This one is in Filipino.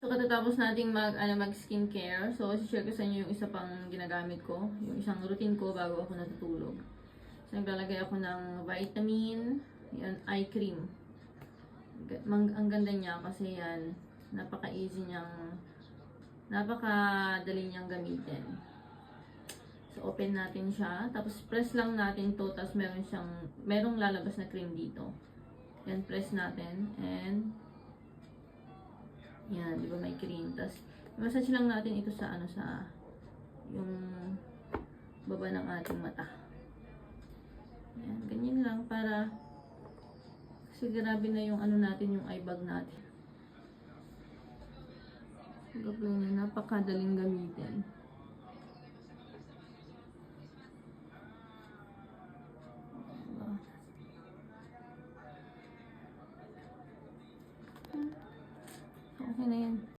So, katatapos nating mag skincare, so, share ko sa inyo yung isa pang ginagamit ko, yung isang routine ko bago ako natutulog. So, naglalagay ako ng vitamin, yan, eye cream. Ang ganda niya kasi yan, napaka-easy niyang, napaka-dali niyang gamitin. So, open natin siya, tapos press lang natin to, tapos merong lalabas na cream dito. Yan, press natin, and yan, di ba may cream. Tapos, massage lang natin ito sa yung baba ng ating mata. Yan, ganyan lang para kasi grabe na yung natin, yung eye bag natin. Gagawin na, napakadaling gamitin.